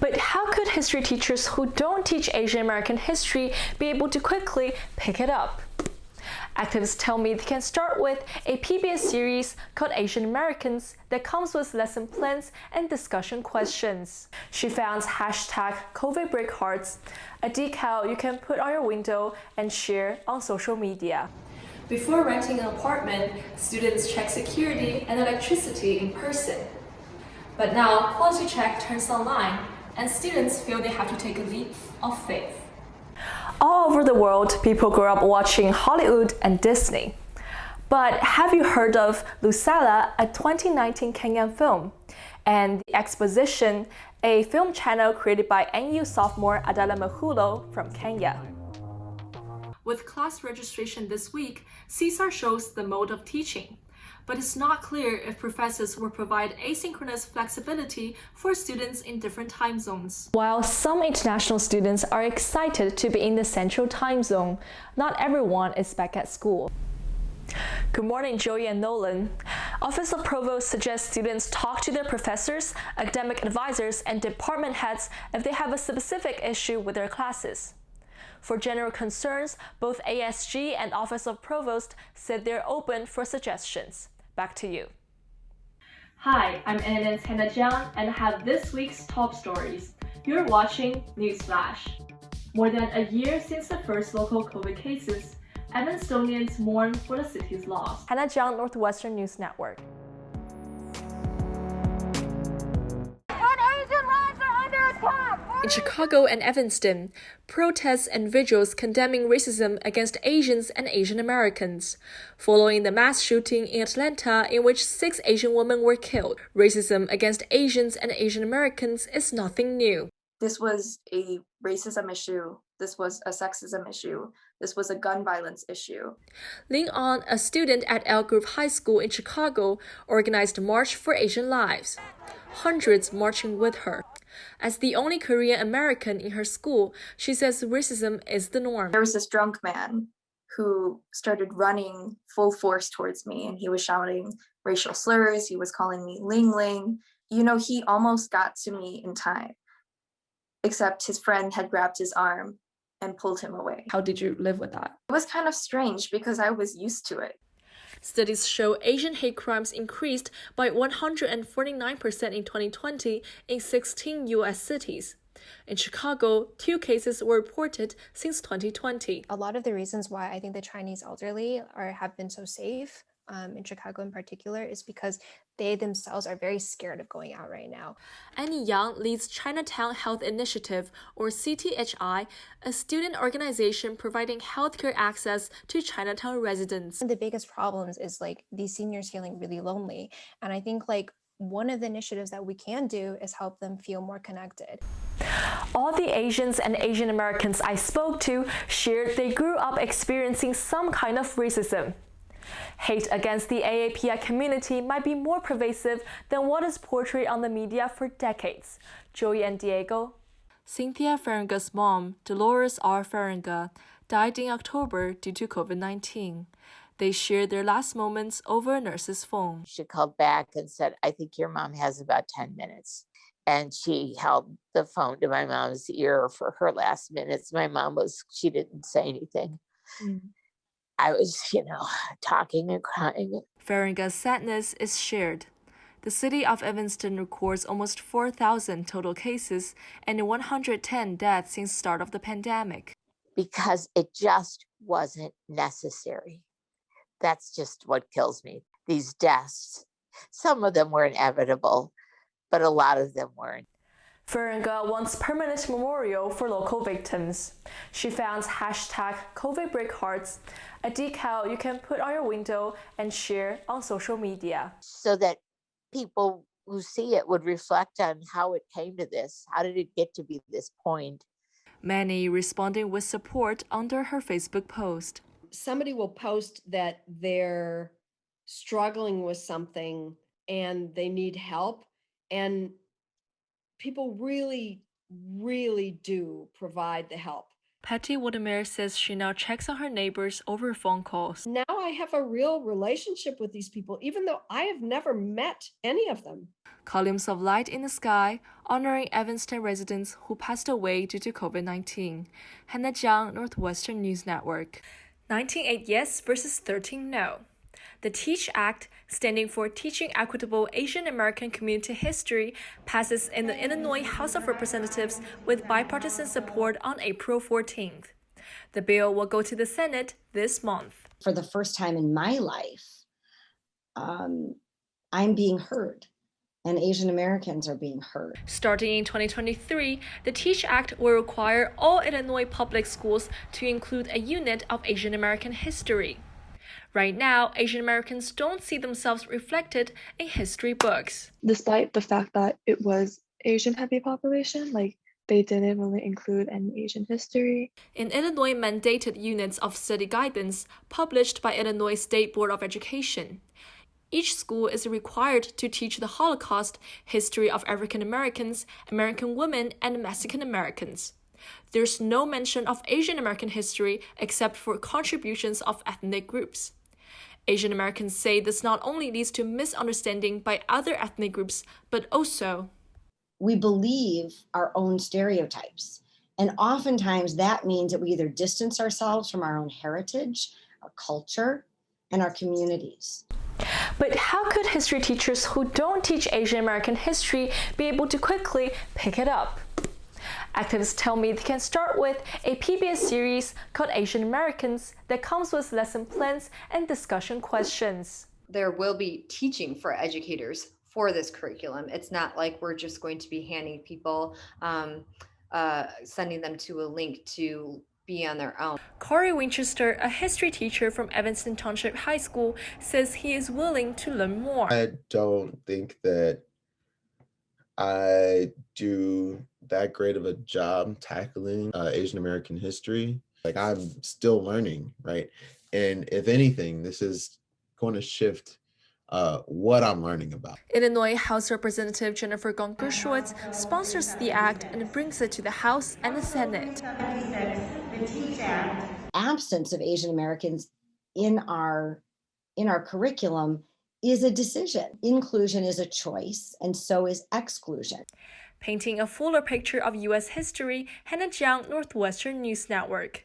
But how could history teachers who don't teach Asian American history be able to quickly pick it up? Activists tell me they can start with a PBS series called Asian Americans that comes with lesson plans and discussion questions. She founds hashtag COVID Break Hearts, a decal you can put on your window and share on social media. Before renting an apartment, students check security and electricity in person. But now, quality check turns online, and students feel they have to take a leap of faith. All over the world, people grow up watching Hollywood and Disney. But have you heard of Lucella, a 2019 Kenyan film, and The Exposition, a film channel created by NU sophomore Adala Mahulo from Kenya? With class registration this week, CSAR shows the mode of teaching. But it's not clear if professors will provide asynchronous flexibility for students in different time zones. While some international students are excited to be in the central time zone, not everyone is back at school. Good morning, Joey and Nolan. Office of Provost suggests students talk to their professors, academic advisors, and department heads if they have a specific issue with their classes. For general concerns, both ASG and Office of Provost said they're open for suggestions. Back to you. Hi, I'm NNN's Hannah Jiang and I have this week's top stories. You're watching Newsflash. More than a year since the first local COVID cases, Evanstonians mourn for the city's loss. Hannah Jiang, Northwestern News Network. In Chicago and Evanston, protests and vigils condemning racism against Asians and Asian Americans. Following the mass shooting in Atlanta in which 6 Asian women were killed, racism against Asians and Asian Americans is nothing new. This was a racism issue. This was a sexism issue. This was a gun violence issue. Ling On, a student at Elk Grove High School in Chicago, organized a March for Asian Lives. Hundreds marching with her. As the only Korean American in her school, she says racism is the norm. There was this drunk man who started running full force towards me, and he was shouting racial slurs. He was calling me Ling Ling. You know, he almost got to me in time, except his friend had grabbed his arm and pulled him away. How did you live with that? It was kind of strange because I was used to it. Studies show Asian hate crimes increased by 149% in 2020 in 16 U.S. cities. In Chicago, 2 cases were reported since 2020. A lot of the reasons why I think the Chinese elderly have been so safe, in Chicago in particular, is because they themselves are very scared of going out right now. Annie Yang leads Chinatown Health Initiative, or CTHI, a student organization providing healthcare access to Chinatown residents. The biggest problems is these seniors feeling really lonely. And I think one of the initiatives that we can do is help them feel more connected. All the Asians and Asian Americans I spoke to shared they grew up experiencing some kind of racism. Hate against the AAPI community might be more pervasive than what is portrayed on the media for decades. Joey and Diego. Cynthia Ferenga's mom, Dolores R. Ferenga, died in October due to COVID-19. They shared their last moments over a nurse's phone. She called back and said, I think your mom has about 10 minutes. And she held the phone to my mom's ear for her last minutes. My mom she didn't say anything. I was, talking and crying. Ferenga's sadness is shared. The city of Evanston records almost 4,000 total cases and 110 deaths since the start of the pandemic. Because it just wasn't necessary. That's just what kills me. These deaths, some of them were inevitable, but a lot of them weren't. Ferenga wants permanent memorial for local victims. She founds hashtag COVID Break Hearts, a decal you can put on your window and share on social media. So that people who see it would reflect on how it came to this. How did it get to be this point? Many responding with support under her Facebook post. Somebody will post that they're struggling with something and they need help, and people really, really do provide the help. Patty Watermere says she now checks on her neighbors over phone calls. Now I have a real relationship with these people, even though I have never met any of them. Columns of light in the sky, honoring Evanston residents who passed away due to COVID-19. Hannah Jiang, Northwestern News Network. 19-8 yes versus 13 no. The TEACH Act, standing for Teaching Equitable Asian American Community History, passes in the Illinois House of Representatives with bipartisan support on April 14th. The bill will go to the Senate this month. For the first time in my life, I'm being heard, and Asian Americans are being heard. Starting in 2023, the TEACH Act will require all Illinois public schools to include a unit of Asian American history. Right now, Asian Americans don't see themselves reflected in history books. Despite the fact that it was Asian-heavy population, like they didn't really include any Asian history. In Illinois-mandated units of study guidance published by Illinois State Board of Education, each school is required to teach the Holocaust, history of African Americans, American women, and Mexican Americans. There's no mention of Asian American history except for contributions of ethnic groups. Asian Americans say this not only leads to misunderstanding by other ethnic groups, but also we believe our own stereotypes. And oftentimes that means that we either distance ourselves from our own heritage, our culture, and our communities. But how could history teachers who don't teach Asian American history be able to quickly pick it up? Activists tell me they can start with a PBS series called Asian Americans that comes with lesson plans and discussion questions. There will be teaching for educators for this curriculum. It's not like we're just going to be handing people, sending them to a link to be on their own. Corey Winchester, a history teacher from Evanston Township High School, says he is willing to learn more. I don't think that I do that great of a job tackling Asian American history. Like, I'm still learning, right? And if anything, this is going to shift what I'm learning about. Illinois House Representative Jennifer Gonker-Schwartz sponsors the act and brings it to the House and the Senate. Absence of Asian Americans in our curriculum is a decision. Inclusion is a choice, and so is exclusion. Painting a fuller picture of U.S. history, Hannah Jiang, Northwestern News Network.